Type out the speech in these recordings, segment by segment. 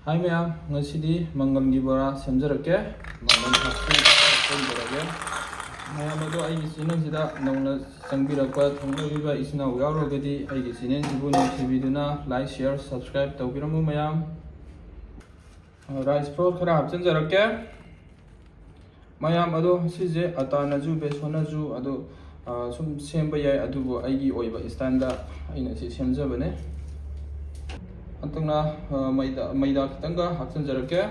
Hai ma'am, ngasi manggamgi bora semjarake mangam hapsenjarage ma'am ado ai channel sida nauna sangbirakpa thongnabiba isna yaurogadi ai channel sibu nusibiduna like share subscribe tawbiramu ma'am rice flour khara hapsenjarake ma'am ado sije atanaju besonaju ado sum semba yai adubu aigi oiba standa aina si semjabane antungna maida kitanga hapsenjarake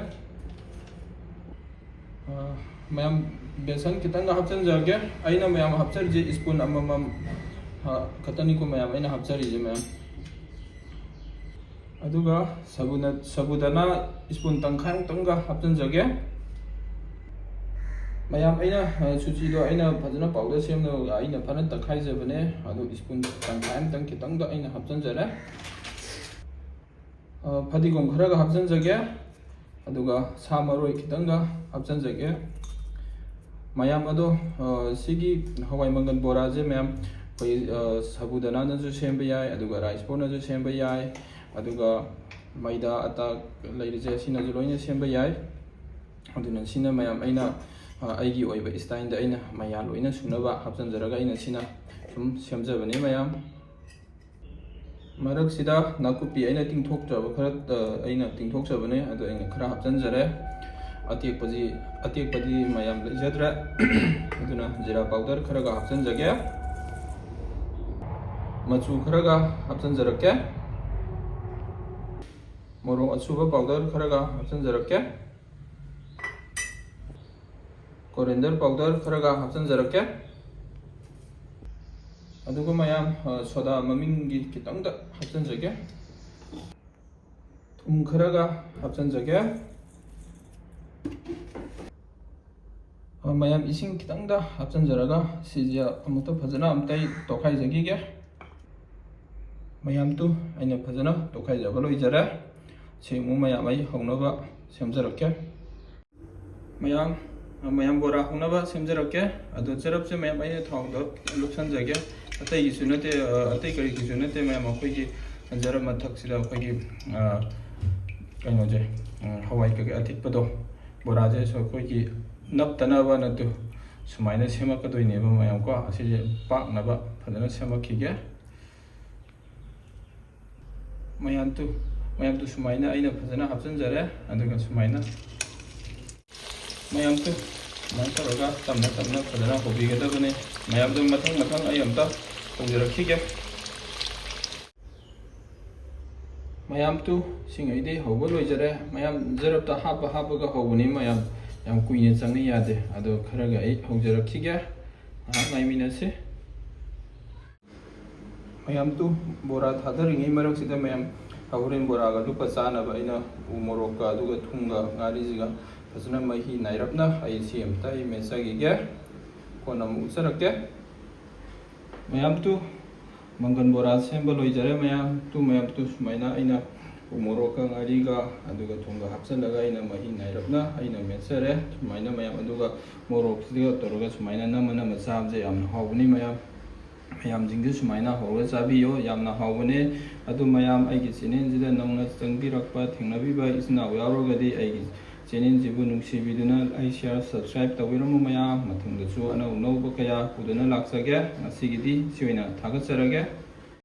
mayam besan kitanga hapsenjarage aina mayam hapsarje spoon amamam katani ko mayam aina hapsarije mayam aduga sabudana spoon tangkhang tanga hapsenjage mayam aina suchi do aina phajana powder semna aina phana takhaijabane adu spoon tangkhang tang kitanga aina hapsenjare 파디곰 kharaga hapsenjage aduga sa maroi kitanga hapsenjage mayam ado sigi hawai mangan bora je mayam koi sabudana na ju semba yai aduga rice flour na ju semba yai aduga maida ata lairije sina ju loina semba yai aduna sina mayam aina aigi oiba style da aina maya loina sunaba hapsenjaraga aina sina sum semjabane mayam marak sida nakupi aina tingthok jaba khara aina tingthok jabane ado aina khara hapjanjare atekpadi mayam lejadra aduna jira powder khara ga hapjanjage machu khara ga hapjanjarake morong achuba powder khara ga hapjanjarake coriander powder khara ga hapjanjarake aduga mayam soda mamingi kitangda hapsenjage thum kharaga hapsenjage mayam ising kitangda hapsenjaraga sija amuta phajana amtai tokhai jagige mayam tu aina phajana tokhai jaba loijare chemu mayam ai hongnaba semjarake mayam bora hongnaba semjarake adu cherapse mayam ai thongda luksanjage atai sunate atai kari sunate mayam akhoi anjara mathak sida akhoi kainoje hawai ka athikpado boraje so akhoi naptana ba na tu sumaina semakadoi ne ba mayam ko asije pak na ba phadana semakhige mayam tu sumaina aina phadana hapsanjare aduga sumaina mayam tu mantaroga tamna phadana hobigedabane mayam du mathang ai amta hongjarakige mayam tu singaide hobo loijare mayam jarapta hapaga hobuni mayam yam kuine changni yade ado kharaga ai hongjarakige ngaiminase mayam tu bora thadaringi marak sida mayam hauren bora ga lupa chana ba ina umoroka aduga thunga ngarijiga fasna mahi nairapna ai sim tai mesagige konam usarake mayam tu mangan bora semba loijare mayam tu sumaina aina umoroka ngariga aduga thunga hapsanaga aina mahi nairapna aina mesare sumaina mayam aduga morok siga toroga sumaina namana machabje yamna hawbani mayam jingde sumaina hawra chabiyo yamna hawbane adu mayam aigi channel jida nauna changbirakpa thengnabiba isna yaurogadi aigi channel jibu nungsibiduna like share subscribe tawiramu mayam mathungdachu anau kaya puduna laksage ngasigidi siwina thagatsarage